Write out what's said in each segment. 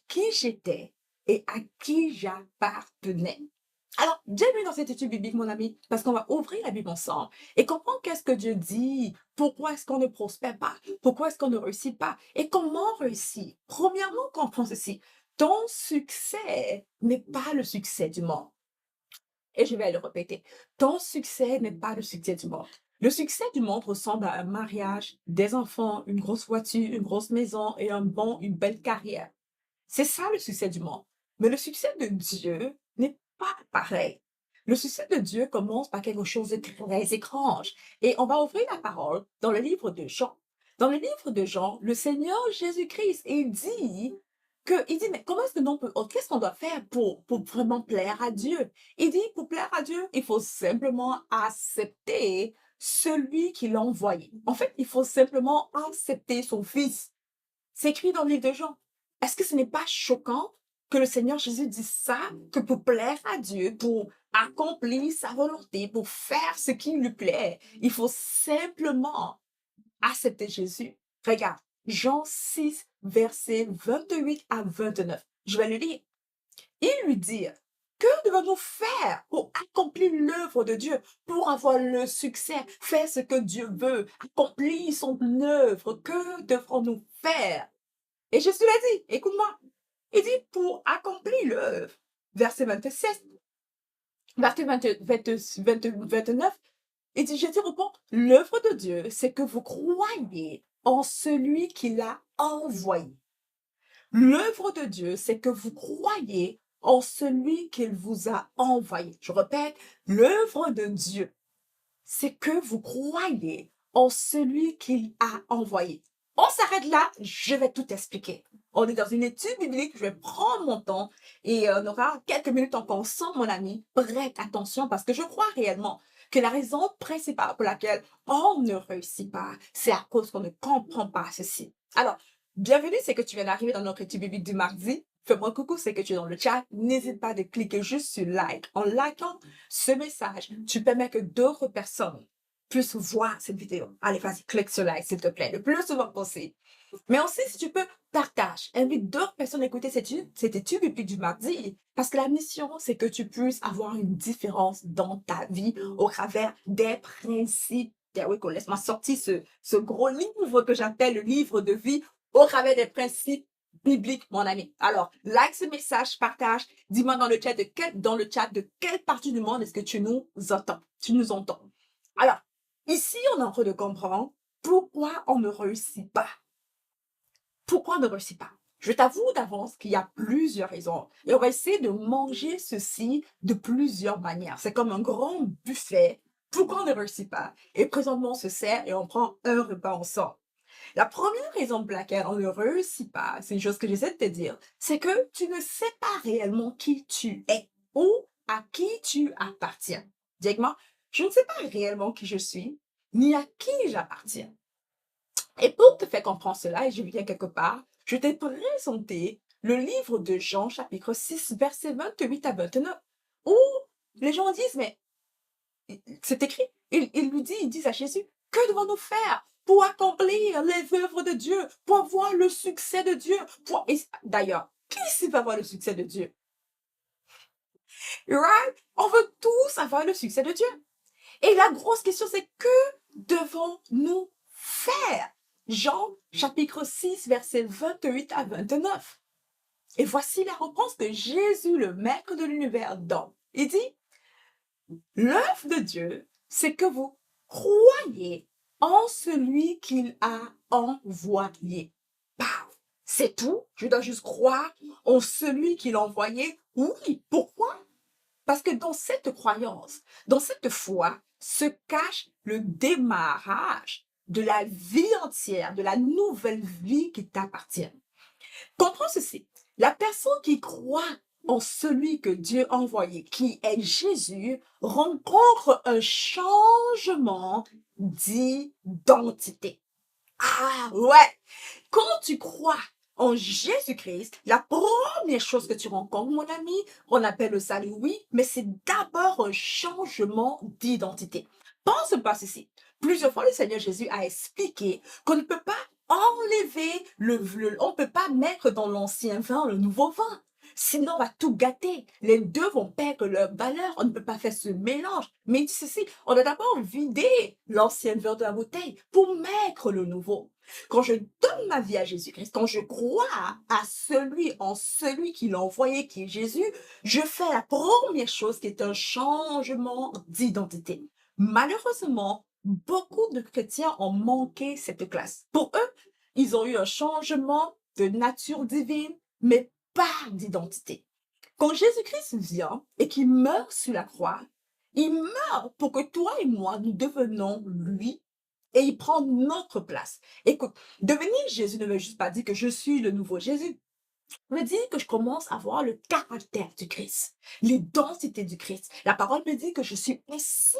qui j'étais et à qui j'appartenais. Alors, bienvenue dans cette étude biblique, mon ami, parce qu'on va ouvrir la Bible ensemble et comprendre qu'est-ce que Dieu dit, pourquoi est-ce qu'on ne prospère pas, pourquoi est-ce qu'on ne réussit pas et comment réussir. Premièrement, comprends ceci, ton succès n'est pas le succès du monde. Et je vais le répéter, ton succès n'est pas le succès du monde. Le succès du monde ressemble à un mariage, des enfants, une grosse voiture, une grosse maison et une belle carrière. C'est ça le succès du monde. Mais le succès de Dieu n'est pas pareil. Le succès de Dieu commence par quelque chose de très étrange. Et on va ouvrir la parole dans le livre de Jean. Dans le livre de Jean, le Seigneur Jésus-Christ, mais comment est-ce que qu'est-ce qu'on doit faire pour vraiment plaire à Dieu? Il dit, pour plaire à Dieu, il faut simplement accepter celui qui l'a envoyé. En fait, il faut simplement accepter son Fils. C'est écrit dans le livre de Jean. Est-ce que ce n'est pas choquant que le Seigneur Jésus dise ça, que pour plaire à Dieu, pour accomplir sa volonté, pour faire ce qui lui plaît, il faut simplement accepter Jésus? Regarde, Jean 6, versets 28 à 29. Je vais le lire. Il lui dit, que devons-nous faire pour accomplir l'œuvre de Dieu, pour avoir le succès, faire ce que Dieu veut, accomplir son œuvre? Que devrons-nous faire? Et Jésus l'a dit, écoute-moi, il dit pour accomplir l'œuvre. Verset 27, verset 29, il dit, Jésus répond, l'œuvre de Dieu, c'est que vous croyez en celui qui l'a envoyé. L'œuvre de Dieu, c'est que vous croyez en celui qu'il vous a envoyé. Je répète, l'œuvre de Dieu, c'est que vous croyez en celui qu'il a envoyé. On s'arrête là, je vais tout expliquer. On est dans une étude biblique, je vais prendre mon temps et on aura quelques minutes encore ensemble, mon ami. Prête attention parce que je crois réellement que la raison principale pour laquelle on ne réussit pas, c'est à cause qu'on ne comprend pas ceci. Alors, bienvenue, c'est que tu viens d'arriver dans notre étude biblique du mardi. Fais-moi coucou, c'est que tu es dans le chat. N'hésite pas de cliquer juste sur like. En likant ce message, tu permets que d'autres personnes puissent voir cette vidéo. Allez, vas-y, clique sur like, s'il te plaît, le plus souvent possible. Mais aussi, si tu peux, partage. Invite d'autres personnes à écouter cette étude biblique du mardi. Parce que la mission, c'est que tu puisses avoir une différence dans ta vie au travers des principes. Oui, laisse-moi sortir ce gros livre que j'appelle le livre de vie au travers des principes bibliques, mon ami. Alors, like ce message, partage. Dis-moi dans le chat de quelle partie du monde est-ce que tu nous entends. Tu nous entends. Alors, ici, on est en train de comprendre pourquoi on ne réussit pas. Pourquoi on ne réussit pas? Je t'avoue d'avance qu'il y a plusieurs raisons. Et on va essayer de manger ceci de plusieurs manières. C'est comme un grand buffet. Pourquoi on ne réussit pas? Et présentement, on se sert et on prend un repas ensemble. La première raison pour laquelle on ne réussit pas, c'est une chose que j'essaie de te dire, c'est que tu ne sais pas réellement qui tu es ou à qui tu appartiens. Dis-moi, je ne sais pas réellement qui je suis, ni à qui j'appartiens. Et pour te faire comprendre cela, et je viens quelque part, je t'ai présenté le livre de Jean, chapitre 6, versets 28 à 29, où les gens disent, mais c'est écrit, ils disent à Jésus, que devons-nous faire pour accomplir les œuvres de Dieu, pour avoir le succès de Dieu? D'ailleurs, qui ici va avoir le succès de Dieu? Right? On veut tous avoir le succès de Dieu. Et la grosse question, c'est que devons-nous faire? Jean, chapitre 6, versets 28 à 29. Et voici la réponse de Jésus, le maître de l'univers, donne. Il dit, l'œuvre de Dieu, c'est que vous croyez en celui qu'il a envoyé. Paf, c'est tout. Je dois juste croire en celui qu'il a envoyé. Oui, pourquoi? Parce que dans cette croyance, dans cette foi, se cache le démarrage de la vie entière, de la nouvelle vie qui t'appartient. Comprends ceci. La personne qui croit en celui que Dieu a envoyé, qui est Jésus, rencontre un changement d'identité. Ah ouais! Quand tu crois en Jésus-Christ, la première chose que tu rencontres, mon ami, on appelle le salut, oui, mais c'est d'abord un changement d'identité. Pense pas ceci. Plusieurs fois, le Seigneur Jésus a expliqué qu'on ne peut pas enlever on ne peut pas mettre dans l'ancien vin le nouveau vin. Sinon, on va tout gâter. Les deux vont perdre leur valeur. On ne peut pas faire ce mélange. Mais il dit ceci, on a d'abord vidé l'ancien vin de la bouteille pour mettre le nouveau. Quand je donne ma vie à Jésus-Christ, quand je crois en celui qui l'a envoyé, qui est Jésus, je fais la première chose qui est un changement d'identité. Malheureusement, beaucoup de chrétiens ont manqué cette classe. Pour eux, ils ont eu un changement de nature divine, mais pas d'identité. Quand Jésus-Christ vient et qu'il meurt sur la croix, il meurt pour que toi et moi, nous devenions lui et il prend notre place. Écoute, devenir Jésus ne veut juste pas dire que je suis le nouveau Jésus. Ça veut dire que je commence à voir le caractère du Christ, l'identité du Christ. La parole me dit que je suis assis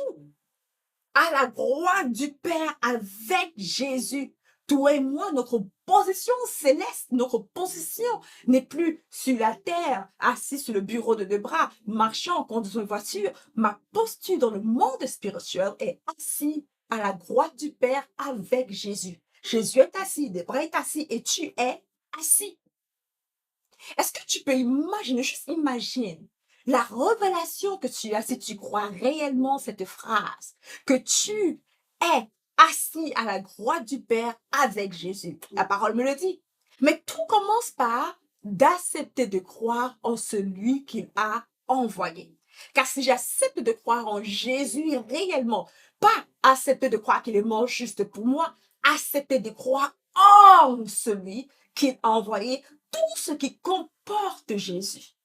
à la droite du Père avec Jésus. Toi et moi, notre position céleste, notre position n'est plus sur la terre, assis sur le bureau de deux bras, marchant en conduisant une voiture. Ma posture dans le monde spirituel est assis à la droite du Père avec Jésus. Jésus est assis, Debra est assis et tu es assis. Est-ce que tu peux imaginer, juste imagine, la révélation que tu as si tu crois réellement cette phrase, que tu es assis à la droite du Père avec Jésus. La parole me le dit. Mais tout commence par d'accepter de croire en celui qu'il a envoyé. Car si j'accepte de croire en Jésus réellement, pas accepter de croire qu'il est mort juste pour moi, accepter de croire en celui qu'il a envoyé, tout ce qui comporte Jésus.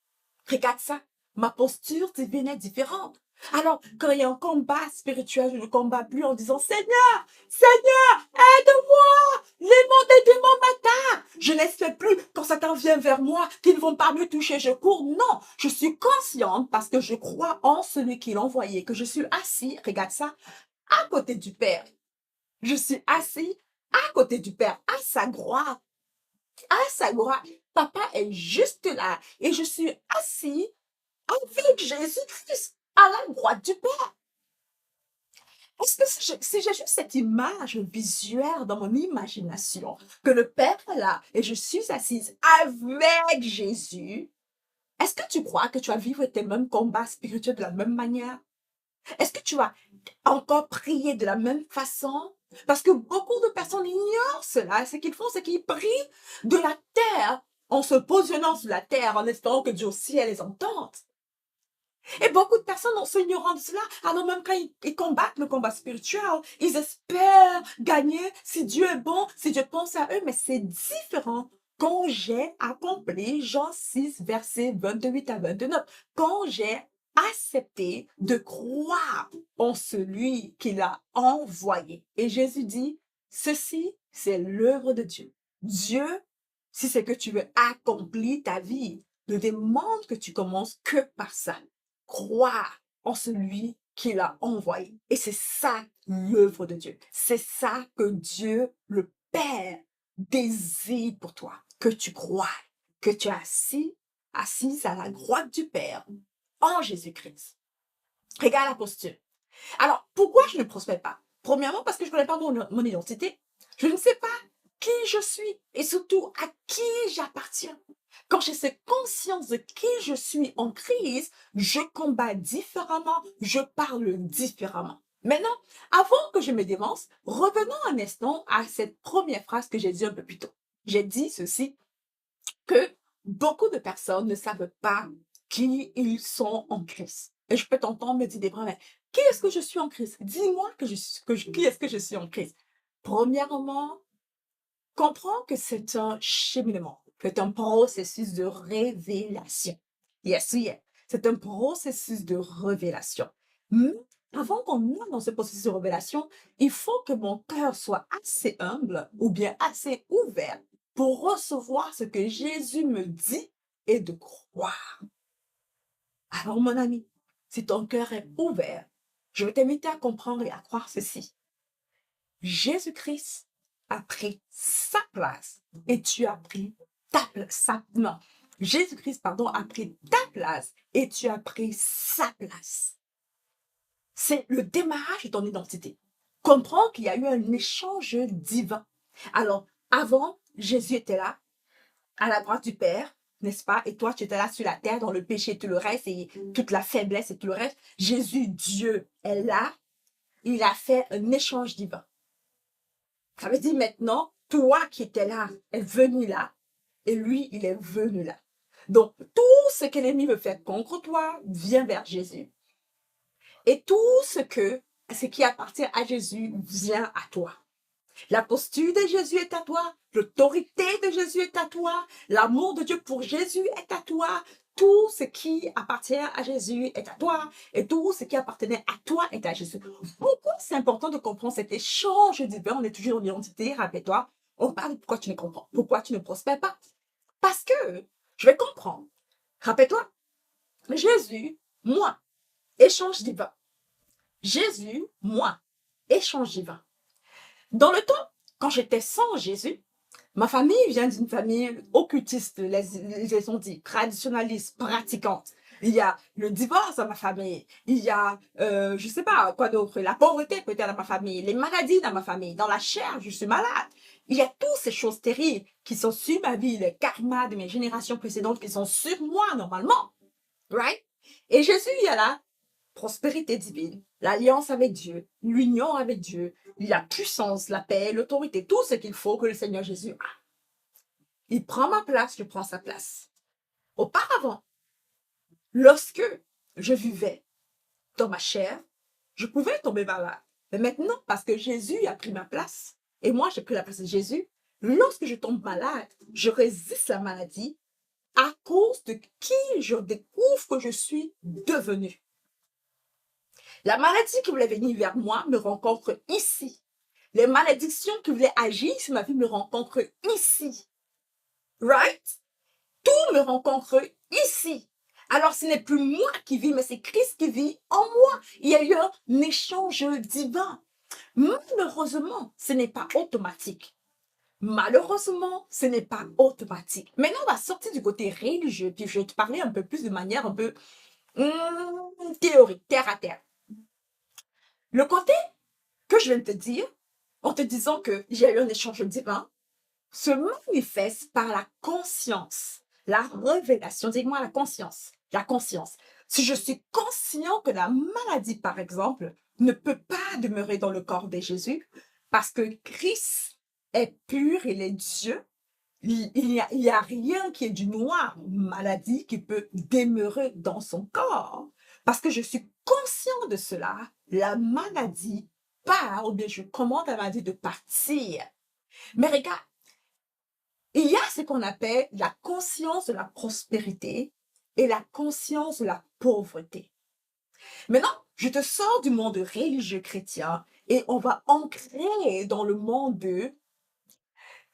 Regarde ça, ma posture divine est différente. Alors, quand il y a un combat spirituel, je ne combats plus en disant, Seigneur, Seigneur, aide-moi, les démons m'attaquent. Je n'espère plus quand Satan vient vers moi qu'ils ne vont pas me toucher, je cours. Non, je suis consciente parce que je crois en celui qui l'a envoyé, que je suis assis, regarde ça, à côté du Père. Je suis assis à côté du Père, à sa droite. À sa droite. Papa est juste là et je suis assis avec Jésus-Christ à la droite du Père. Est-ce que si j'ai juste cette image visuelle dans mon imagination, que le Père est là et je suis assise avec Jésus, est-ce que tu crois que tu vas vivre tes mêmes combats spirituels de la même manière? Est-ce que tu vas encore prier de la même façon? Parce que beaucoup de personnes ignorent cela. Ce qu'ils font, c'est qu'ils prient de la terre, en se positionnant sur la terre, en espérant que Dieu au ciel les entende. Et beaucoup de personnes sont ignorantes de cela. Alors même quand ils combattent le combat spirituel, ils espèrent gagner si Dieu est bon, si Dieu pense à eux, mais c'est différent. Quand j'ai accompli Jean 6, versets 28 à 29, quand j'ai accepté de croire en celui qu'il a envoyé. Et Jésus dit, ceci, c'est l'œuvre de Dieu. Dieu, si c'est que tu veux accomplir ta vie, ne demande que tu commences que par ça. Croire en celui qui l'a envoyé. Et c'est ça l'œuvre de Dieu. C'est ça que Dieu, le Père, désire pour toi. Que tu crois, que tu es assise à la droite du Père en Jésus-Christ. Regarde la posture. Alors, pourquoi je ne prospère pas? Premièrement, parce que je ne connais pas mon identité. Je ne sais pas qui je suis et surtout à qui j'appartiens. Quand j'ai cette conscience de qui je suis en Christ, je combats différemment, je parle différemment. Maintenant, avant que je me dévance, revenons un instant à cette première phrase que j'ai dit un peu plus tôt. J'ai dit ceci, que beaucoup de personnes ne savent pas qui ils sont en Christ. Et je peux t'entendre me dire, Debra, mais qui est-ce que je suis en Christ? Dis-moi qui est-ce que je suis en Christ? Premièrement, comprends que c'est un cheminement, c'est un processus de révélation. Yes, yes. C'est un processus de révélation. Mais avant qu'on entre dans ce processus de révélation, il faut que mon cœur soit assez humble ou bien assez ouvert pour recevoir ce que Jésus me dit et de croire. Alors, mon ami, si ton cœur est ouvert, je vais t'inviter à comprendre et à croire ceci. Jésus-Christ a pris sa place et tu as pris ta place. Non, Jésus-Christ, pardon, a pris ta place et tu as pris sa place. C'est le démarrage de ton identité. Comprends qu'il y a eu un échange divin. Alors, Avant, Jésus était là, à la droite du Père, n'est-ce pas? Et toi, tu étais là sur la terre, dans le péché et tout le reste, et toute la faiblesse et tout le reste. Jésus, Dieu, est là. Il a fait un échange divin. Ça veut dire maintenant, toi qui étais là, est venu là, et lui, il est venu là. Donc, tout ce que l'ennemi veut faire contre toi vient vers Jésus. Et tout ce qui appartient à Jésus vient à toi. La posture de Jésus est à toi. L'autorité de Jésus est à toi. L'amour de Dieu pour Jésus est à toi. Tout ce qui appartient à Jésus est à toi. Et tout ce qui appartenait à toi est à Jésus. Pourquoi c'est important de comprendre cet échange divin? On est toujours en identité, rappelle-toi. On parle de pourquoi tu ne comprends, pourquoi tu ne prospères pas. Parce que je vais comprendre. Rappelle-toi, Jésus, moi, échange divin. Jésus, moi, échange divin. Dans le temps, quand j'étais sans Jésus, ma famille vient d'une famille occultiste, les ont dit, traditionnaliste, pratiquante. Il y a le divorce dans ma famille. Il y a, je sais pas quoi d'autre, la pauvreté peut-être dans ma famille, les maladies dans ma famille, dans la chair, je suis malade. Il y a toutes ces choses terribles qui sont sur ma vie, les karmas de mes générations précédentes qui sont sur moi normalement. Right? Et Jésus, il y a là, prospérité divine, l'alliance avec Dieu, l'union avec Dieu, la puissance, la paix, l'autorité, tout ce qu'il faut que le Seigneur Jésus a. Il prend ma place, je prends sa place. Auparavant, lorsque je vivais dans ma chair, je pouvais tomber malade. Mais maintenant, parce que Jésus a pris ma place, et moi j'ai pris la place de Jésus, lorsque je tombe malade, je résiste la maladie à cause de qui je découvre que je suis devenue. La maladie qui voulait venir vers moi me rencontre ici. Les malédictions qui voulaient agir sur ma vie me rencontrent ici. Right? Tout me rencontre ici. Alors ce n'est plus moi qui vis, mais c'est Christ qui vit en moi. Il y a eu un échange divin. Malheureusement, ce n'est pas automatique. Malheureusement, ce n'est pas automatique. Maintenant, on va sortir du côté religieux, puis je vais te parler un peu plus de manière un peu théorique, terre à terre. Le côté que je viens de te dire, en te disant que j'ai eu un échange divin, se manifeste par la conscience, la révélation. Dis-moi la conscience. La conscience. Si je suis conscient que la maladie, par exemple, ne peut pas demeurer dans le corps de Jésus, parce que Christ est pur, il est Dieu, il y a rien qui est du noir, maladie qui peut demeurer dans son corps. Parce que je suis conscient de cela, la maladie part, ou bien je commande à la maladie de partir. Mais regarde, il y a ce qu'on appelle la conscience de la prospérité et la conscience de la pauvreté. Maintenant, je te sors du monde religieux chrétien et on va ancrer dans le monde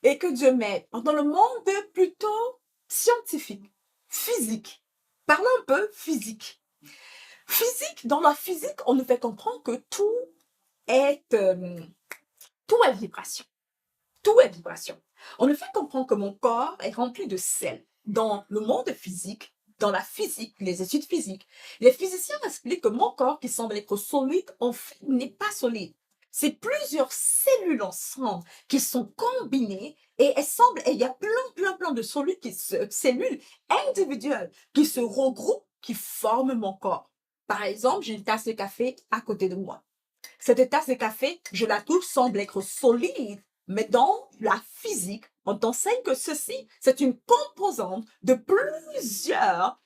et que Dieu m'aide, dans le monde plutôt scientifique, physique. Parlons un peu physique. Physique, dans la physique, on nous fait comprendre que tout est vibration. Tout est vibration. On nous fait comprendre que mon corps est rempli de sel. Dans le monde physique, dans la physique, les études physiques, les physiciens expliquent que mon corps, qui semble être solide, en fait, n'est pas solide. C'est plusieurs cellules ensemble qui sont combinées et il y a plein de cellules individuelles qui se regroupent, qui forment mon corps. Par exemple, j'ai une tasse de café à côté de moi. Cette tasse de café, je la touche, semble être solide, mais dans la physique, on t'enseigne que ceci, c'est une composante de plusieurs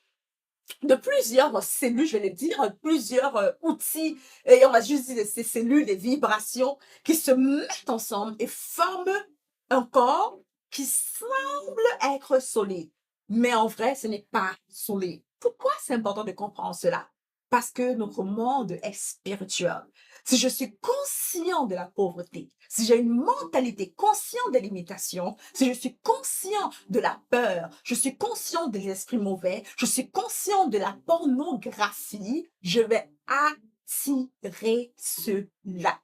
cellules, je vais le dire, plusieurs outils, et on va juste dire ces cellules, des vibrations qui se mettent ensemble et forment un corps qui semble être solide. Mais en vrai, ce n'est pas solide. Pourquoi c'est important de comprendre cela? Parce que notre monde est spirituel. Si je suis conscient de la pauvreté, si j'ai une mentalité consciente des limitations, si je suis conscient de la peur, je suis conscient des esprits mauvais, je suis conscient de la pornographie, je vais attirer cela.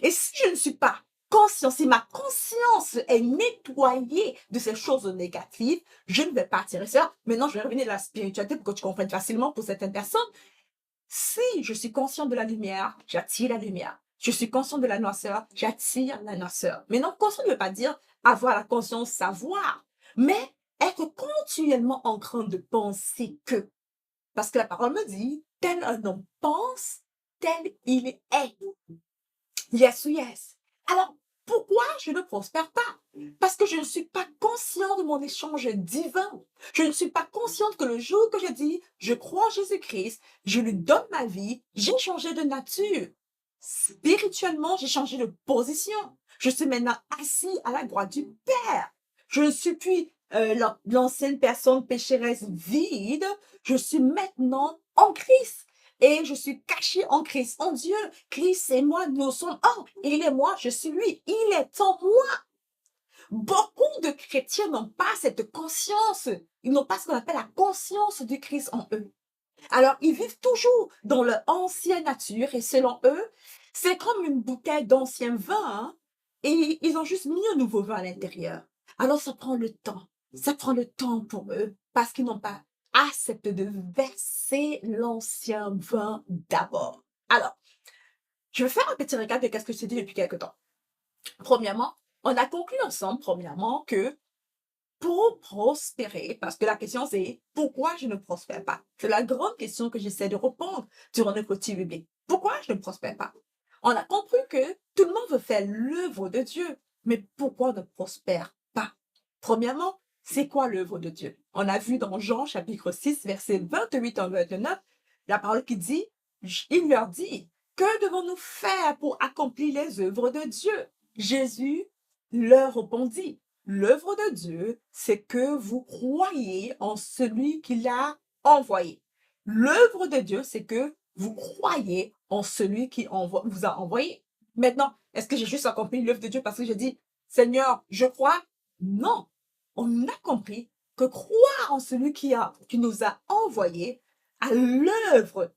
Et si je ne suis pas conscient, si ma conscience est nettoyée de ces choses négatives, je ne vais pas attirer cela. Maintenant, je vais revenir à la spiritualité pour que tu comprennes facilement pour certaines personnes. Si je suis conscient de la lumière, j'attire la lumière. Je suis conscient de la noirceur, j'attire la noirceur. Maintenant, conscient ne veut pas dire avoir la conscience, savoir, mais être continuellement en train de penser que. Parce que la parole me dit, tel un homme pense, tel il est. Yes, yes. Alors, pourquoi je ne prospère pas? Parce que je ne suis pas conscient de mon échange divin. Je ne suis pas consciente que le jour que je dis, je crois en Jésus-Christ, je lui donne ma vie, j'ai changé de nature. Spirituellement, j'ai changé de position. Je suis maintenant assis à la droite du Père. Je ne suis plus l'ancienne personne pécheresse vide. Je suis maintenant en Christ. Et je suis caché en Christ, en Dieu. Christ et moi, nous sommes un. Il est moi, je suis lui. Il est en moi. Beaucoup de chrétiens n'ont pas cette conscience. Ils n'ont pas ce qu'on appelle la conscience du Christ en eux. Alors, ils vivent toujours dans leur ancienne nature et selon eux, c'est comme une bouteille d'ancien vin, hein, et ils ont juste mis un nouveau vin à l'intérieur. Alors, ça prend le temps. Ça prend le temps pour eux parce qu'ils n'ont pas accepté de verser l'ancien vin d'abord. Alors, je vais faire un petit récap de ce que je t'ai dit depuis quelque temps. Premièrement, on a conclu ensemble, premièrement, que pour prospérer, parce que la question c'est pourquoi je ne prospère pas? C'est la grande question que j'essaie de répondre durant notre petit bébé. Pourquoi je ne prospère pas? On a compris que tout le monde veut faire l'œuvre de Dieu, mais pourquoi on ne prospère pas? Premièrement, c'est quoi l'œuvre de Dieu? On a vu dans Jean chapitre 6, verset 28 à 29, la parole qui dit, il leur dit, que devons-nous faire pour accomplir les œuvres de Dieu? Jésus leur répondit, l'œuvre de Dieu, c'est que vous croyez en celui qui l'a envoyé. L'œuvre de Dieu, c'est que vous croyez en celui qui vous a envoyé. Maintenant, est-ce que j'ai juste accompli l'œuvre de Dieu parce que j'ai dit, Seigneur, je crois? Non. On a compris que croire en celui qui nous a envoyé à l'œuvre,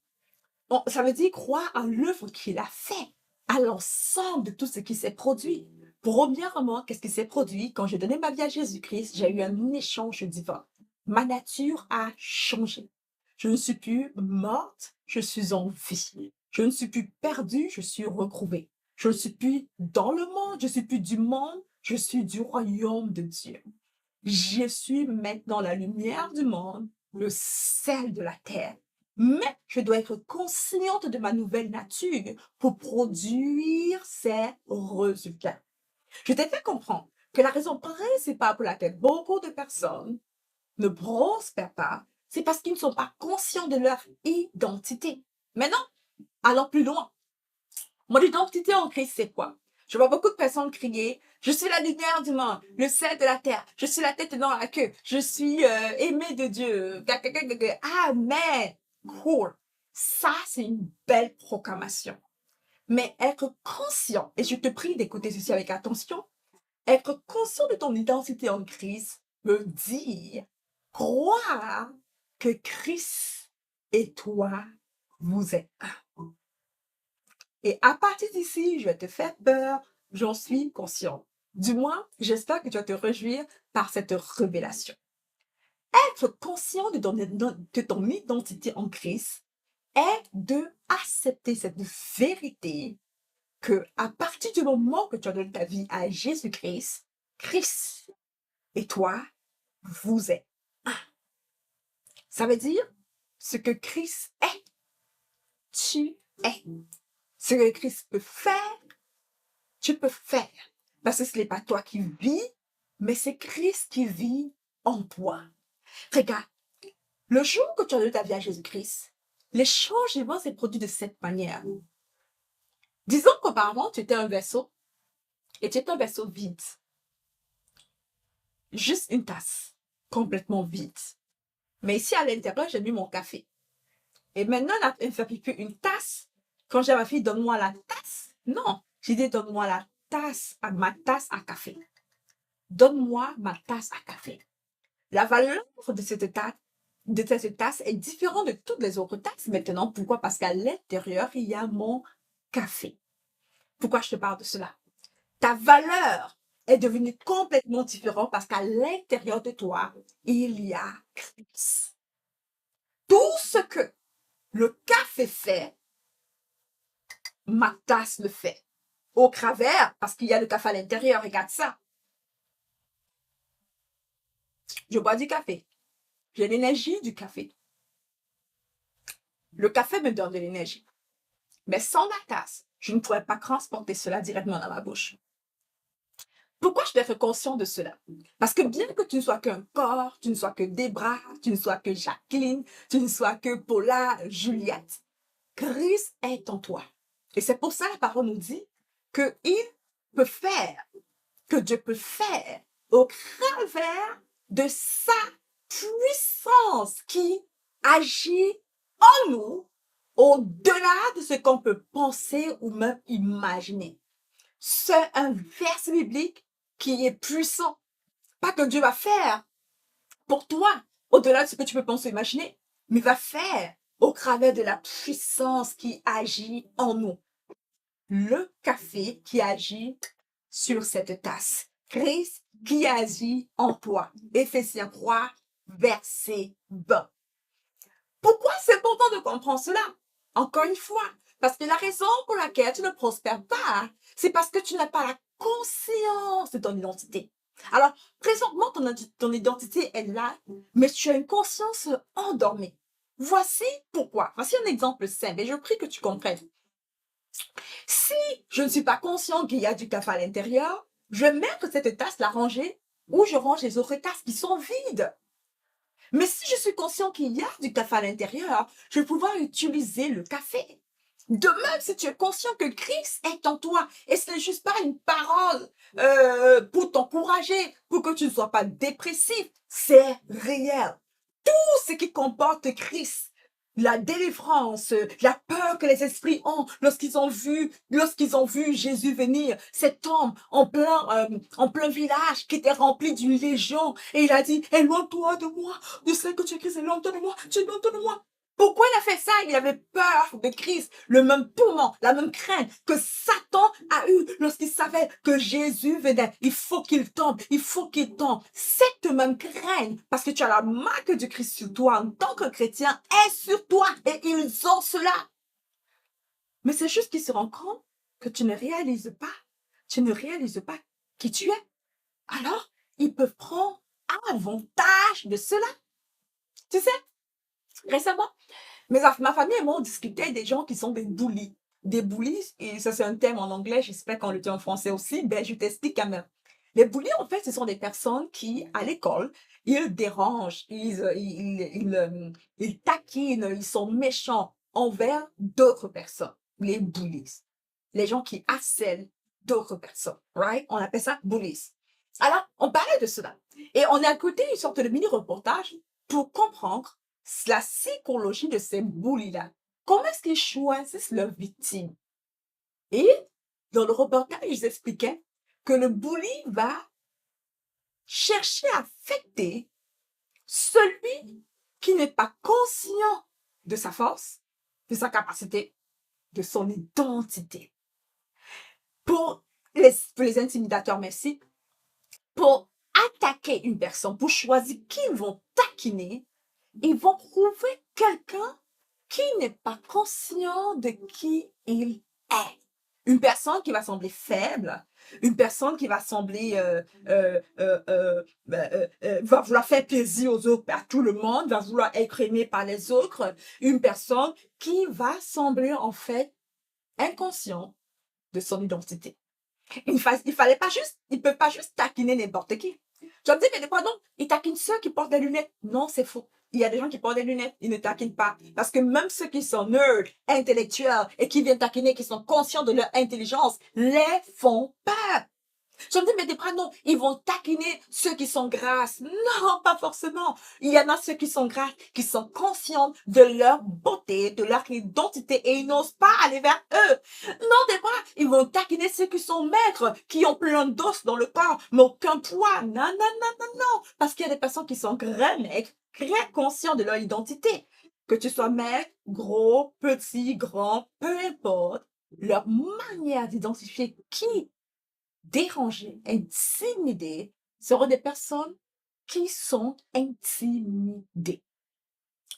ça veut dire croire à l'œuvre qu'il a fait, à l'ensemble de tout ce qui s'est produit. Premièrement, qu'est-ce qui s'est produit? Quand j'ai donné ma vie à Jésus-Christ, j'ai eu un échange divin. Ma nature a changé. Je ne suis plus morte, je suis en vie. Je ne suis plus perdue, je suis retrouvée. Je ne suis plus dans le monde, je ne suis plus du monde, je suis du royaume de Dieu. Je suis maintenant la lumière du monde, le sel de la terre. Mais je dois être consciente de ma nouvelle nature pour produire ces résultats. Je t'ai fait comprendre que la raison principale pour laquelle beaucoup de personnes ne prospèrent pas, c'est parce qu'ils ne sont pas conscients de leur identité. Maintenant, allons plus loin. Mon identité en Christ, c'est quoi? Je vois beaucoup de personnes crier, je suis la lumière du monde, le sel de la terre, je suis la tête dans la queue, je suis aimé de Dieu. Amen. Cool. Ça, c'est une belle proclamation. Mais être conscient, et je te prie d'écouter ceci avec attention, être conscient de ton identité en Christ veut dire croire que Christ et toi, vous êtes un. Et à partir d'ici, je vais te faire peur, j'en suis conscient. Du moins, j'espère que tu vas te réjouir par cette révélation. Être conscient de ton identité en Christ est de accepter cette vérité que à partir du moment que tu as donné ta vie à Jésus-Christ, Christ et toi, vous êtes un. Ça veut dire ce que Christ est, tu es. Ce que Christ peut faire, tu peux faire. Parce que ce n'est pas toi qui vis, mais c'est Christ qui vit en toi. Regarde, le jour que tu as donné ta vie à Jésus-Christ, les changements s'est produit de cette manière. Disons qu'auparavant, tu étais un vaisseau et tu étais un vaisseau vide. Juste une tasse, complètement vide. Mais ici, à l'intérieur, j'ai mis mon café. Et maintenant, elle ne fait plus une tasse. Quand j'ai ma fille, donne-moi la tasse. Non, j'ai dit, donne-moi la tasse, ma tasse à café. Donne-moi ma tasse à café. La valeur de cette tasse est différente de toutes les autres tasses maintenant. Pourquoi? Parce qu'à l'intérieur, il y a mon café. Pourquoi je te parle de cela? Ta valeur est devenue complètement différente parce qu'à l'intérieur de toi, il y a Christ. Tout ce que le café fait, ma tasse le fait. Au travers, parce qu'il y a le café à l'intérieur, regarde ça. Je bois du café. J'ai l'énergie du café. Le café me donne de l'énergie. Mais sans la tasse, je ne pourrais pas transporter cela directement dans ma bouche. Pourquoi je dois être conscient de cela? Parce que bien que tu ne sois qu'un corps, tu ne sois que des bras, tu ne sois que Jacqueline, tu ne sois que Paula, Juliette, Christ est en toi. Et c'est pour ça que la parole nous dit qu'il peut faire, que Dieu peut faire au travers de sa puissance qui agit en nous au-delà de ce qu'on peut penser ou même imaginer. C'est un verset biblique qui est puissant. Pas que Dieu va faire pour toi au-delà de ce que tu peux penser ou imaginer, mais va faire au travers de la puissance qui agit en nous. Le café qui agit sur cette tasse. Christ qui agit en toi. Éphésiens 3, verset 20. Pourquoi c'est important de comprendre cela? Encore une fois, parce que la raison pour laquelle tu ne prospères pas, c'est parce que tu n'as pas la conscience de ton identité. Alors, présentement, ton identité est là, mais tu as une conscience endormie. Voici pourquoi. Voici un exemple simple et je prie que tu comprennes. Si je ne suis pas conscient qu'il y a du café à l'intérieur, je vais mettre cette tasse, la ranger, où je range les autres tasses qui sont vides. Mais si je suis conscient qu'il y a du café à l'intérieur, je vais pouvoir utiliser le café. De même, si tu es conscient que Christ est en toi, et ce n'est juste pas une parole pour t'encourager, pour que tu ne sois pas dépressif, c'est réel. Tout ce qui comporte Christ, la délivrance, la peur que les esprits ont lorsqu'ils ont vu Jésus venir, cet homme en plein village qui était rempli d'une légion, et il a dit, éloigne-toi de moi, je sais que tu es Christ, éloigne-toi de moi, tu éloignes-toi de moi. Pourquoi il a fait ça? Il avait peur de Christ, le même tourment, la même crainte que Satan a eu lorsqu'il savait que Jésus venait. Il faut qu'il tombe, il faut qu'il tombe. Cette même crainte, parce que tu as la marque du Christ sur toi en tant que chrétien, est sur toi et ils ont cela. Mais c'est juste qu'ils se rendent compte que tu ne réalises pas qui tu es. Alors, ils peuvent prendre avantage de cela. Tu sais, récemment, ma famille et moi, on discutait des gens qui sont des bullies. Des bullies, et ça c'est un terme en anglais, j'espère qu'on le dit en français aussi, ben je t'explique quand même. Les bullies, en fait, ce sont des personnes qui, à l'école, ils dérangent, ils taquinent, ils sont méchants envers d'autres personnes. Les bullies. Les gens qui harcèlent d'autres personnes, right? On appelle ça bullies. Alors, on parlait de cela. Et on a écouté une sorte de mini-reportage pour comprendre la psychologie de ces bullies-là. Comment est-ce qu'ils choisissent leurs victimes? Et dans le reportage, ils expliquaient que le bully va chercher à affecter celui qui n'est pas conscient de sa force, de sa capacité, de son identité. Pour les intimidateurs, merci, pour attaquer une personne, pour choisir qui ils vont taquiner, ils vont trouver quelqu'un qui n'est pas conscient de qui il est. Une personne qui va sembler faible, une personne qui va sembler va vouloir faire plaisir aux autres, à tout le monde, va vouloir être aimé par les autres, une personne qui va sembler en fait inconscient de son identité. Ils peuvent pas juste taquiner n'importe qui. Tu vas me dire, mais pardon, ils taquinent ceux qui portent des lunettes. Non, c'est faux. Il y a des gens qui portent des lunettes, ils ne taquinent pas. Parce que même ceux qui sont nerds, intellectuels et qui viennent taquiner, qui sont conscients de leur intelligence, les font peur. Je me dis, mais des bras, non, ils vont taquiner ceux qui sont grasses. Non, pas forcément. Il y en a ceux qui sont grasses, qui sont conscients de leur beauté, de leur identité, et ils n'osent pas aller vers eux. Non, des bras, ils vont taquiner ceux qui sont maigres, qui ont plein d'os dans le corps, mais aucun poids. Non, non, non, non, non. Parce qu'il y a des personnes qui sont très maigres, très conscients de leur identité. Que tu sois maigre, gros, petit, grand, peu importe, leur manière d'identifier qui dérangés, intimidés, seront des personnes qui sont intimidées.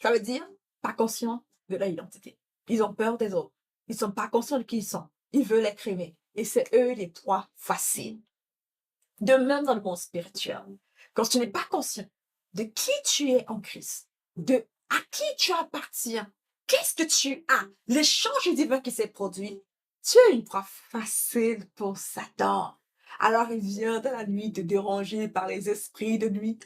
Ça veut dire pas conscients de leur identité. Ils ont peur des autres. Ils ne sont pas conscients de qui ils sont. Ils veulent être aimés. Et c'est eux les proies faciles. De même dans le monde spirituel. Quand tu n'es pas conscient de qui tu es en Christ, de à qui tu appartiens, qu'est-ce que tu as, l'échange divin qui s'est produit, tu es une proie facile pour Satan. Alors il vient dans la nuit te déranger par les esprits de nuit.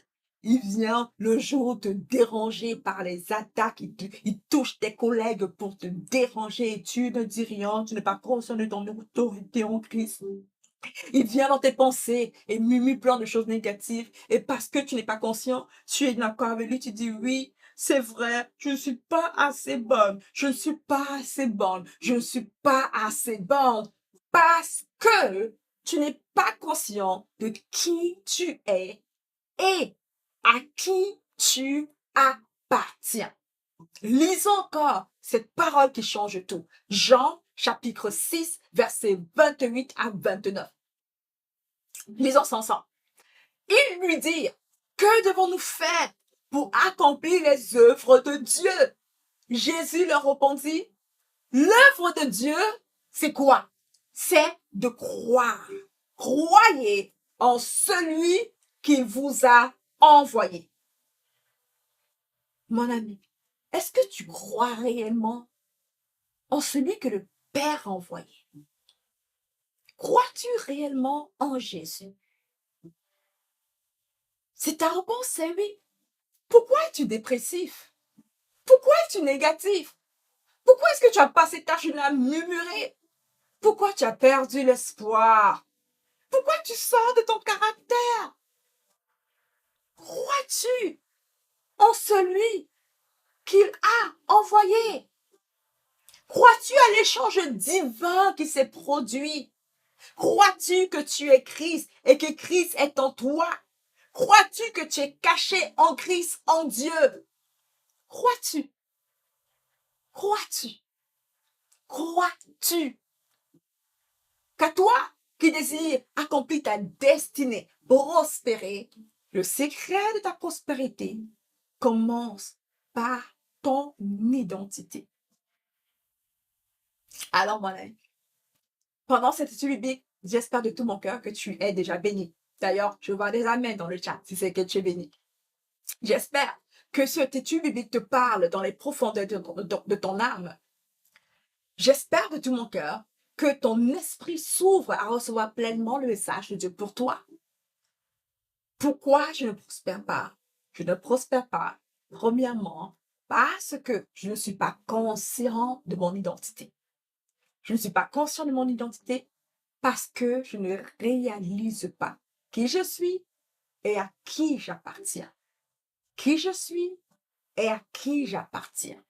Il vient le jour te déranger par les attaques. Il touche tes collègues pour te déranger et tu ne dis rien. Tu n'es pas conscient de ton autorité en Christ. Il vient dans tes pensées et murmure plein de choses négatives. Et parce que tu n'es pas conscient, tu es d'accord avec lui, tu dis oui, c'est vrai, je ne suis pas assez bonne, je ne suis pas assez bonne, je ne suis pas assez bonne. Parce que tu n'es pas conscient de qui tu es et à qui tu appartiens. Lisons encore cette parole qui change tout. Jean chapitre 6, versets 28 à 29. Lisons ça ensemble. Ils lui dirent, que devons-nous faire pour accomplir les œuvres de Dieu? Jésus leur répondit, l'œuvre de Dieu, c'est quoi? C'est de croire. Croyez en celui qui vous a envoyé. Mon ami, est-ce que tu crois réellement en celui que le Père a envoyé? Crois-tu réellement en Jésus? Si ta réponse c'est oui, pourquoi es-tu dépressif? Pourquoi es-tu négatif? Pourquoi est-ce que tu as passé ta journée à murmurer? Pourquoi tu as perdu l'espoir? Pourquoi tu sors de ton caractère? Crois-tu en celui qu'il a envoyé? Crois-tu à l'échange divin qui s'est produit? Crois-tu que tu es Christ et que Christ est en toi? Crois-tu que tu es caché en Christ, en Dieu? Crois-tu? Crois-tu? Crois-tu qu'à toi qui désires accomplir ta destinée, prospérer, le secret de ta prospérité commence par ton identité. Alors, mon ami, pendant cette étude biblique, j'espère de tout mon cœur que tu es déjà béni. D'ailleurs, je vois des amens dans le chat si c'est que tu es béni. J'espère que cette étude biblique te parle dans les profondeurs de ton âme. J'espère de tout mon cœur que ton esprit s'ouvre à recevoir pleinement le message de Dieu pour toi. Pourquoi je ne prospère pas? Je ne prospère pas, premièrement, parce que je ne suis pas conscient de mon identité. Je ne suis pas conscient de mon identité parce que je ne réalise pas qui je suis et à qui j'appartiens. Qui je suis et à qui j'appartiens.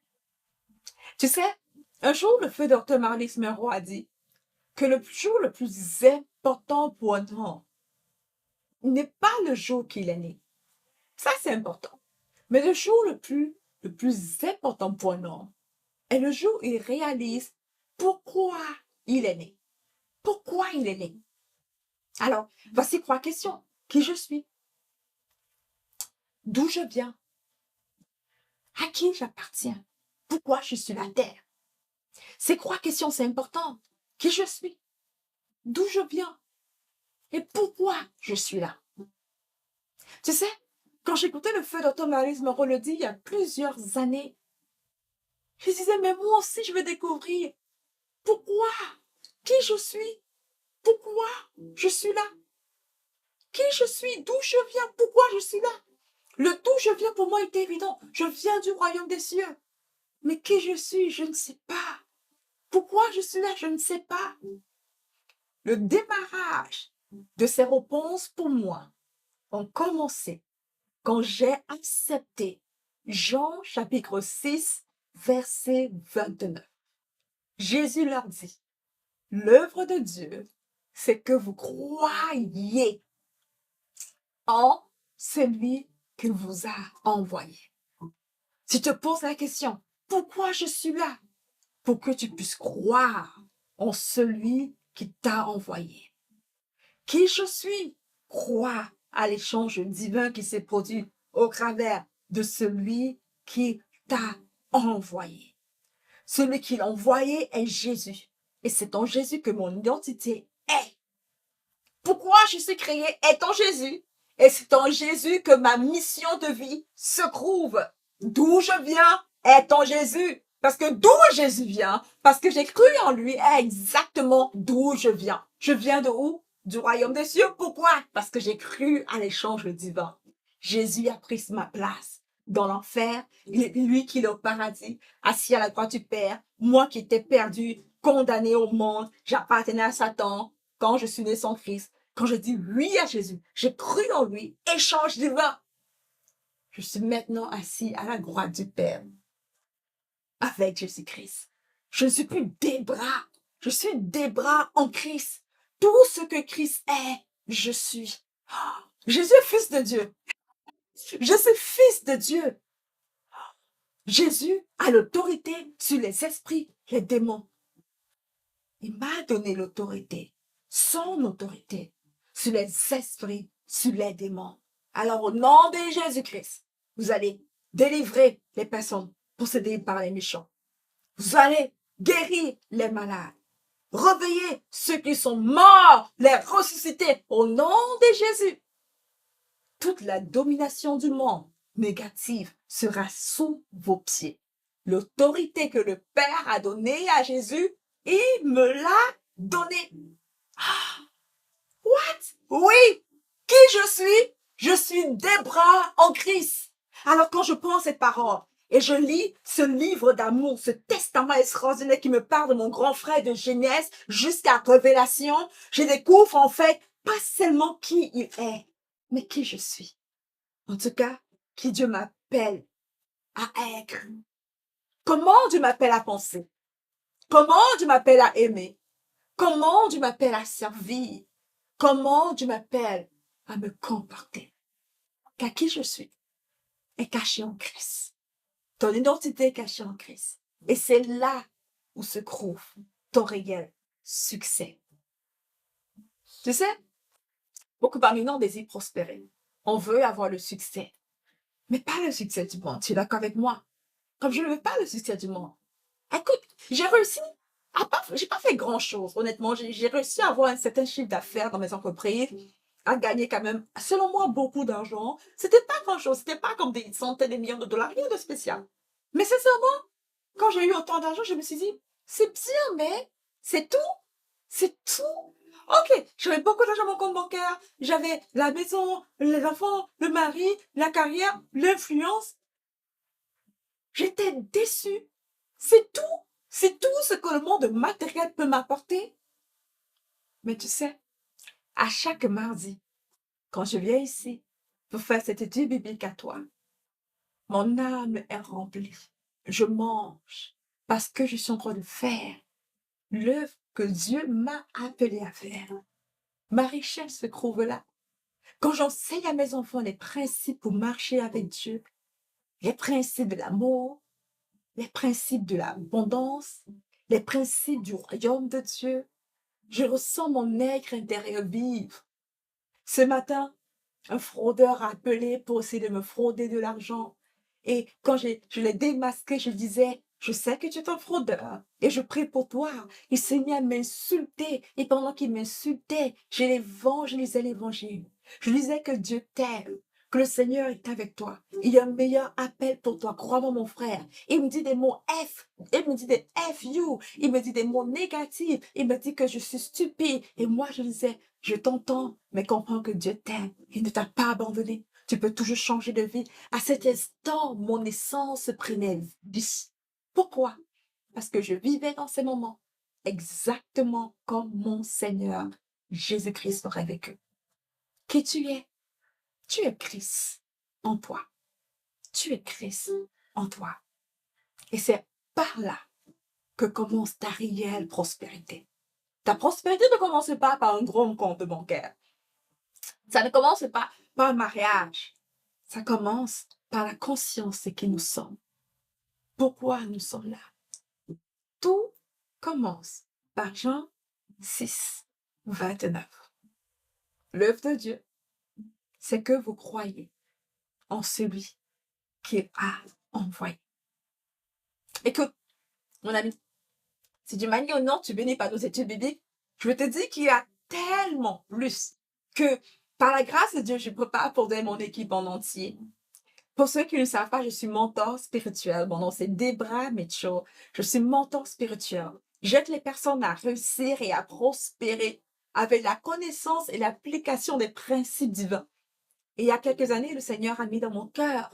Tu sais, un jour, le feu Dr. Marlis Monroe a dit que le jour le plus important pour un homme n'est pas le jour qu'il est né. Ça, c'est important. Mais le jour le plus important pour un homme est le jour où il réalise pourquoi il est né. Pourquoi il est né. Alors, voici 3 questions. Qui je suis? D'où je viens? À qui j'appartiens? Pourquoi je suis sur la terre? Ces 3 questions, c'est important. Qui je suis? D'où je viens? Et pourquoi je suis là? Tu sais, quand j'écoutais le feu Dr. Marlis Monroe le dit il y a plusieurs années, je disais, mais moi aussi, je veux découvrir pourquoi, qui je suis, pourquoi je suis là, qui je suis, d'où je viens, pourquoi je suis là. Le d'où je viens pour moi est évident. Je viens du royaume des cieux. Mais qui je suis, je ne sais pas. Pourquoi je suis là, je ne sais pas. Le démarrage de ces réponses pour moi ont commencé quand j'ai accepté Jean chapitre 6, verset 29. Jésus leur dit, l'œuvre de Dieu, c'est que vous croyiez en celui qu'il vous a envoyé. Si tu te poses la question, pourquoi je suis là? Pour que tu puisses croire en celui qui t'a envoyé. Qui je suis? Crois à l'échange divin qui s'est produit au travers de celui qui t'a envoyé. Celui qui l'a envoyé est Jésus. Et c'est en Jésus que mon identité est. Pourquoi je suis créée est en Jésus. Et c'est en Jésus que ma mission de vie se trouve. D'où je viens est en Jésus. Parce que d'où Jésus vient, parce que j'ai cru en lui, est exactement d'où je viens. Je viens de où? Du royaume des cieux. Pourquoi? Parce que j'ai cru à l'échange divin. Jésus a pris ma place dans l'enfer. Lui qui est au paradis, assis à la droite du Père. Moi qui étais perdu, condamné au monde. J'appartenais à Satan quand je suis né sans Christ. Quand je dis oui à Jésus, j'ai cru en lui, échange divin. Je suis maintenant assis à la droite du Père avec Jésus-Christ. Je ne suis plus des bras. Je suis des bras en Christ. Tout ce que Christ est, je suis. Jésus est fils de Dieu. Je suis fils de Dieu. Jésus a l'autorité sur les esprits, les démons. Il m'a donné l'autorité, son autorité, sur les esprits, sur les démons. Alors, au nom de Jésus-Christ, vous allez délivrer les personnes possédées par les méchants. Vous allez guérir les malades. Réveiller ceux qui sont morts, les ressusciter au nom de Jésus. Toute la domination du monde négative sera sous vos pieds. L'autorité que le Père a donnée à Jésus, il me l'a donnée. What? Oui. Qui je suis? Je suis des bras en Christ. Alors quand je prends ces paroles et je lis ce livre d'amour, ce testament extraordinaire qui me parle de mon grand frère de Genèse jusqu'à Révélation, je découvre en fait pas seulement qui il est, mais qui je suis. En tout cas, qui Dieu m'appelle à être. Comment Dieu m'appelle à penser? Comment Dieu m'appelle à aimer? Comment Dieu m'appelle à servir? Comment Dieu m'appelle à me comporter? Car qui je suis est caché en Christ. Ton identité est cachée en Christ. Et c'est là où se trouve ton réel succès. Tu sais, beaucoup parmi nous désirent prospérer. On veut avoir le succès. Mais pas le succès du monde. Tu es d'accord avec moi? Comme je ne veux pas le succès du monde. Écoute, j'ai réussi j'ai pas fait grand chose, honnêtement. J'ai réussi à avoir un certain chiffre d'affaires dans mes entreprises, à gagner quand même, selon moi, beaucoup d'argent. C'était pas grand chose. C'était pas comme des centaines de millions de dollars, rien de spécial. Mais sincèrement, quand j'ai eu autant d'argent, je me suis dit, c'est bien, mais c'est tout. C'est tout. Ok, j'avais beaucoup d'argent dans mon compte bancaire. J'avais la maison, les enfants, le mari, la carrière, l'influence. J'étais déçue. C'est tout. C'est tout ce que le monde matériel peut m'apporter. Mais tu sais, à chaque mardi, quand je viens ici pour faire cette étude biblique à toi, mon âme est remplie. Je mange parce que je suis en train de faire l'œuvre que Dieu m'a appelé à faire. Ma richesse se trouve là. Quand j'enseigne à mes enfants les principes pour marcher avec Dieu, les principes de l'amour, les principes de l'abondance, les principes du royaume de Dieu, je ressens mon être intérieur vivre. Ce matin, un fraudeur a appelé pour essayer de me frauder de l'argent. Et quand je l'ai démasqué, je disais, je sais que tu es un fraudeur et je prie pour toi. Il s'est mis à m'insulter et pendant qu'il m'insultait, je lisais l'évangile. Je disais que Dieu t'aime, que le Seigneur est avec toi. Il y a un meilleur appel pour toi, crois-moi mon frère. Il me dit des mots il me dit des you, il me dit des mots négatifs, il me dit que je suis stupide. Et moi je disais, je t'entends, mais comprends que Dieu t'aime. Il ne t'a pas abandonné. Tu peux toujours changer de vie. À cet instant, mon essence prenait vie. Pourquoi? Parce que je vivais dans ces moments exactement comme mon Seigneur Jésus-Christ aurait vécu. Qui tu es? Tu es Christ en toi. Tu es Christ en toi. Et c'est par là que commence ta réelle prospérité. Ta prospérité ne commence pas par un grand compte bancaire. Ça ne commence pas par un mariage. Ça commence par la conscience de qui nous sommes. Pourquoi nous sommes là? Tout commence par Jean 6, 29. L'œuvre de Dieu, c'est que vous croyez en celui qu'il a envoyé. Écoute, mon ami, si du manière ou non tu bénis par nos études bibliques, je te dis qu'il y a tellement plus que Par la grâce de Dieu, je prépare pour donner mon équipe en entier. Pour ceux qui ne savent pas, je suis mentor spirituel. Mon nom, c'est Debra Mitchell. Je suis mentor spirituel. J'aide les personnes à réussir et à prospérer avec la connaissance et l'application des principes divins. Et il y a quelques années, le Seigneur a mis dans mon cœur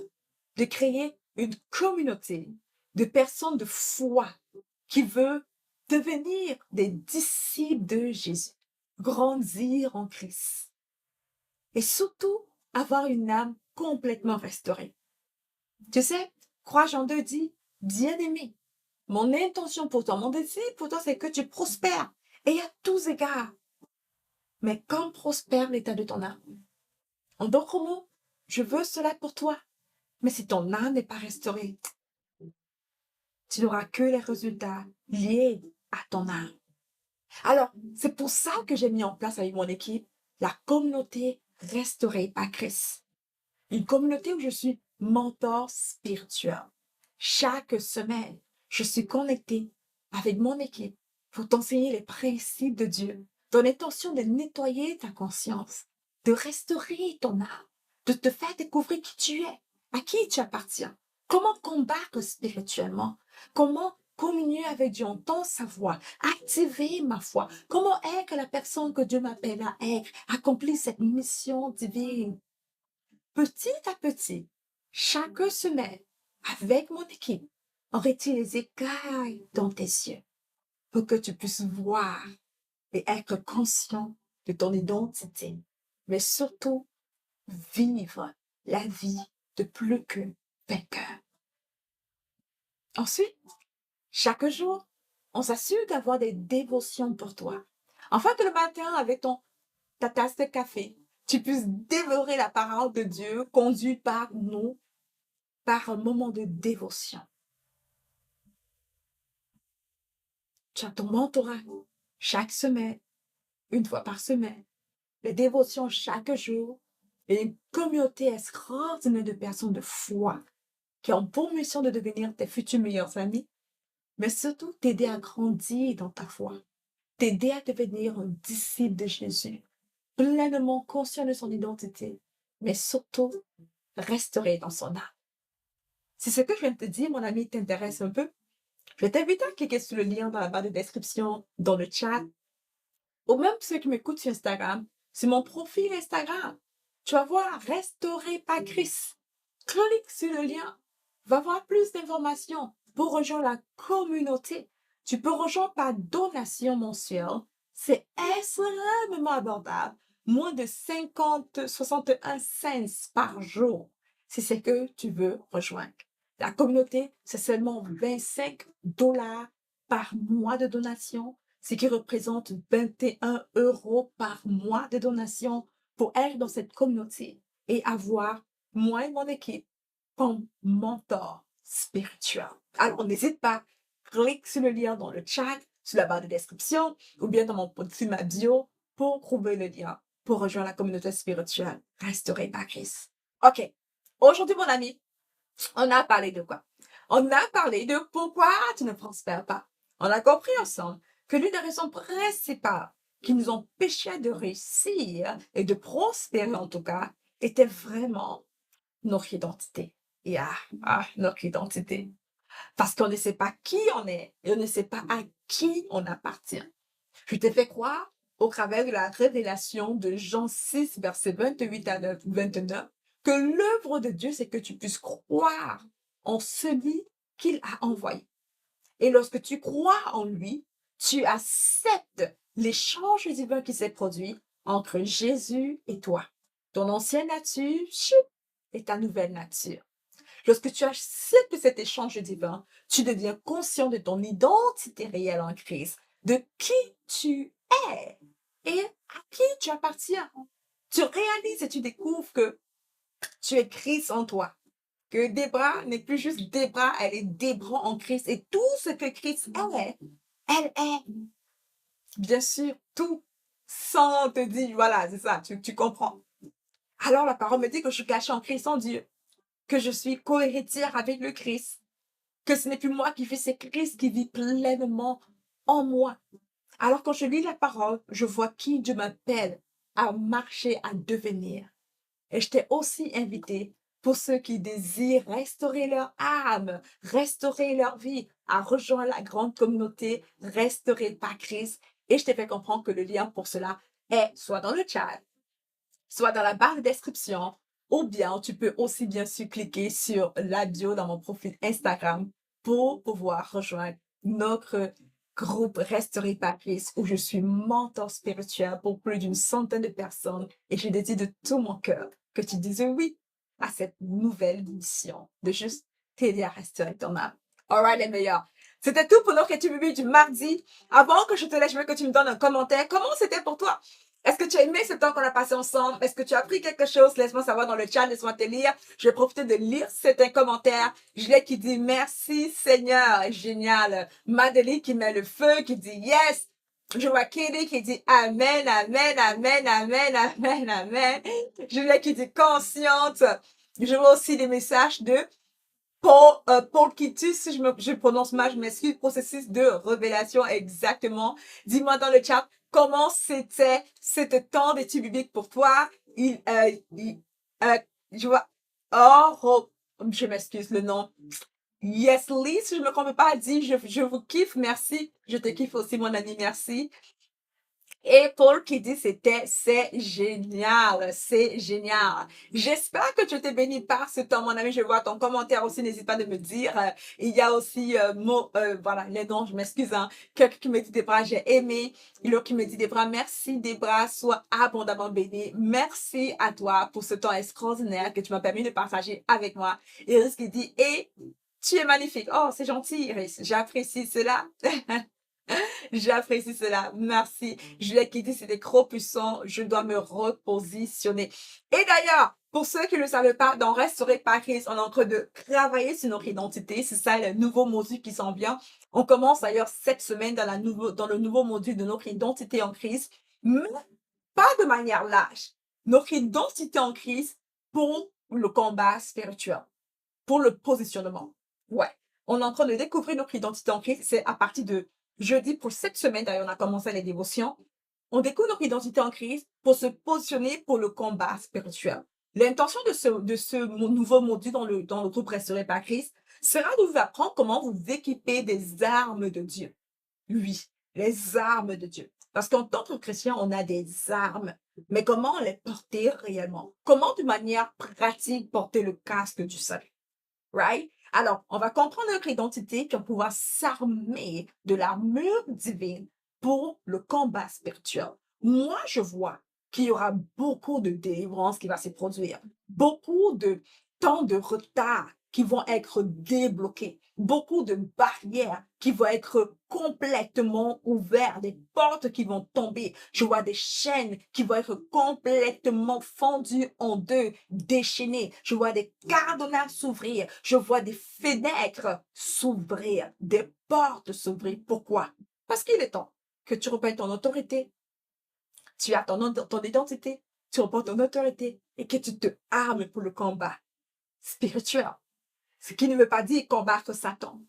de créer une communauté de personnes de foi qui veulent devenir des disciples de Jésus, grandir en Christ et surtout avoir une âme complètement restaurée. Tu sais, 3 Jean 2 dit, bien-aimé, mon intention pour toi, mon désir pour toi, c'est que tu prospères et à tous égards. Mais comme prospère l'état de ton âme? En d'autres mots, je veux cela pour toi. Mais si ton âme n'est pas restaurée, tu n'auras que les résultats liés à ton âme. Alors, c'est pour ça que j'ai mis en place avec mon équipe la communauté restaurée par Christ. Une communauté où je suis mentor spirituel. Chaque semaine, je suis connectée avec mon équipe pour t'enseigner les principes de Dieu, dans l'intention de nettoyer ta conscience, de restaurer ton âme, de te faire découvrir qui tu es, à qui tu appartiens, comment combattre spirituellement, comment communier avec Dieu, entendre sa voix, activer ma foi, comment est que la personne que Dieu m'appelle à être accomplit cette mission divine. Petit à petit, chaque semaine, avec mon équipe, on retire les écailles dans tes yeux pour que tu puisses voir et être conscient de ton identité, mais surtout vivre la vie de plus que vainqueur. Ensuite, chaque jour, on s'assure d'avoir des dévotions pour toi. Afin que le matin, avec ta tasse de café, tu puisses dévorer la parole de Dieu conduite par nous, par un moment de dévotion. Tu as ton mentorat chaque semaine, une fois par semaine, les dévotions chaque jour et une communauté extraordinaire de personnes de foi qui ont pour mission de devenir tes futurs meilleurs amis, mais surtout t'aider à grandir dans ta foi, t'aider à devenir un disciple de Jésus, pleinement conscient de son identité, mais surtout restauré dans son âme. Si ce que je viens de te dire, mon ami, t'intéresse un peu, je t'invite à cliquer sur le lien dans la barre de description, dans le chat, ou même ceux qui m'écoutent sur Instagram, sur mon profil Instagram. Tu vas voir Restauré par Christ. Clique sur le lien. Va voir plus d'informations pour rejoindre la communauté. Tu peux rejoindre par donation mensuelle. C'est extrêmement abordable. Moins de 61 cents par jour. Si c'est que tu veux rejoindre. La communauté, c'est seulement 25 dollars par mois de donation, ce qui représente 21 € par mois de donation pour être dans cette communauté et avoir moi et mon équipe comme mentor spirituel. Alors, n'hésite pas, clique sur le lien dans le chat, sur la barre de description ou bien dans mon profil ma bio pour trouver le lien pour rejoindre la communauté spirituelle restaurée par Christ. OK. Aujourd'hui, mon ami, on a parlé de quoi? On a parlé de pourquoi tu ne prospères pas. On a compris ensemble que l'une des raisons principales qui nous empêchait de réussir et de prospérer en tout cas était vraiment notre identité. Notre identité. Parce qu'on ne sait pas qui on est et on ne sait pas à qui on appartient. Je t'ai fait croire au travers de la révélation de Jean 6, versets 28 à 29, que l'œuvre de Dieu, c'est que tu puisses croire en celui qu'il a envoyé. Et lorsque tu crois en lui, tu acceptes l'échange divin qui s'est produit entre Jésus et toi. Ton ancienne nature, et ta nouvelle nature. Lorsque tu acceptes cet échange divin, tu deviens conscient de ton identité réelle en Christ, de qui tu es et à qui tu appartiens. Tu réalises et tu découvres que tu es Christ en toi. Que Debra n'est plus juste Debra, elle est Debra en Christ. Et tout ce que Christ est, elle est. Bien sûr, tout. Sans te dire, voilà, c'est ça, tu comprends. Alors la parole me dit que je suis cachée en Christ en Dieu. Que je suis co-héritière avec le Christ. Que ce n'est plus moi qui vis, c'est Christ qui vit pleinement en moi. Alors quand je lis la parole, je vois qui Dieu m'appelle à marcher, à devenir. Et je t'ai aussi invité pour ceux qui désirent restaurer leur âme, restaurer leur vie, à rejoindre la grande communauté restaurée par Christ. Et je t'ai fait comprendre que le lien pour cela est soit dans le chat, soit dans la barre de description, ou bien tu peux aussi bien sûr cliquer sur la bio dans mon profil Instagram pour pouvoir rejoindre notre groupe Restauré par Christ où je suis mentor spirituel pour plus d'une centaine de personnes et je dédie de tout mon cœur que tu dises oui à cette nouvelle mission de juste t'aider à restaurer ton âme. Alright les meilleurs. C'était tout pour notre étude biblique du mardi. Avant que je te laisse, je veux que tu me donnes un commentaire. Comment c'était pour toi? Est-ce que tu as aimé ce temps qu'on a passé ensemble? Est-ce que tu as appris quelque chose? Laisse-moi savoir dans le chat, laisse-moi te lire. Je vais profiter de lire certains commentaires. Juliette qui dit merci Seigneur, génial. Madeleine qui met le feu, qui dit yes. Je vois Kelly qui dit amen, amen, amen, amen, amen, amen. Juliette qui dit consciente. Je vois aussi des messages de Paul Kittus, si je prononce mal, je m'excuse, processus de révélation, exactement. Dis-moi dans le chat, comment c'était ce temps d'étude biblique pour toi? Je vois, je m'excuse le nom. Yes, Lee, si je me trompe pas, dit, je vous kiffe, merci. Je te kiffe aussi, mon ami, merci. Et Paul qui dit c'est génial, c'est génial. J'espère que tu étais béni par ce temps, mon ami. Je vois ton commentaire aussi, n'hésite pas de me dire. Il y a aussi, voilà, les noms, je m'excuse, hein. Quelqu'un qui me dit Débra, j'ai aimé. L'autre qui me dit Débra, merci Débra, sois abondamment béni. Merci à toi pour ce temps extraordinaire que tu m'as permis de partager avec moi. Iris qui dit, et tu es magnifique. Oh, c'est gentil, Iris. J'apprécie cela. J'apprécie cela. Merci. Juliette qui dit c'était trop puissant. Je dois me repositionner. Et d'ailleurs, pour ceux qui ne le savaient pas, dans Restaurer par Christ, on est en train de travailler sur notre identité. C'est ça le nouveau module qui s'en vient. On commence d'ailleurs cette semaine dans le nouveau module de notre identité en Christ. Mais pas de manière large. Notre identité en Christ pour le combat spirituel, pour le positionnement. Ouais. On est en train de découvrir notre identité en Christ. C'est à partir de jeudi pour cette semaine, d'ailleurs, on a commencé les dévotions. On découvre notre identité en Christ pour se positionner pour le combat spirituel. L'intention de ce nouveau module dans le groupe Restauré par Christ sera de vous apprendre comment vous équiper des armes de Dieu. Oui, les armes de Dieu. Parce qu'en tant que chrétien, on a des armes. Mais comment les porter réellement? Comment de manière pratique porter le casque du salut? Right? Alors, on va comprendre notre identité puis on va pouvoir s'armer de l'armure divine pour le combat spirituel. Moi, je vois qu'il y aura beaucoup de délivrance qui va se produire, beaucoup de temps de retard qui vont être débloqués, beaucoup de barrières qui vont être complètement ouvertes, des portes qui vont tomber. Je vois des chaînes qui vont être complètement fendues en deux, déchaînées. Je vois des cadenas s'ouvrir. Je vois des fenêtres s'ouvrir, des portes s'ouvrir. Pourquoi? Parce qu'il est temps que tu reprennes ton autorité. Tu as ton identité, tu reprends ton autorité et que tu te armes pour le combat spirituel. Ce qui ne veut pas dire combattre Satan,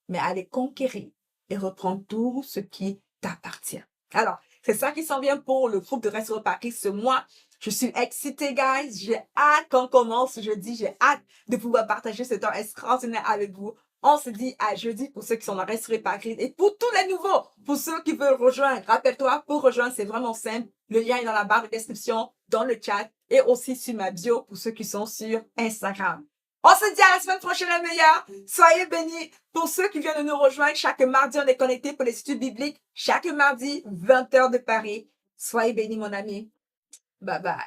mais aller conquérir et reprendre tout ce qui t'appartient. Alors, c'est ça qui s'en vient pour le groupe de Restaurant Paris ce mois. Je suis excitée, guys. J'ai hâte qu'on commence jeudi. J'ai hâte de pouvoir partager ce temps extraordinaire avec vous. On se dit à jeudi pour ceux qui sont dans Restaurant Paris et pour tous les nouveaux, pour ceux qui veulent rejoindre. Rappelle-toi, pour rejoindre, c'est vraiment simple. Le lien est dans la barre de description, dans le chat et aussi sur ma bio pour ceux qui sont sur Instagram. On se dit à la semaine prochaine, les meilleurs. Soyez bénis. Pour ceux qui viennent de nous rejoindre, chaque mardi, on est connecté pour les études bibliques. Chaque mardi, 20h de Paris. Soyez bénis, mon ami. Bye bye.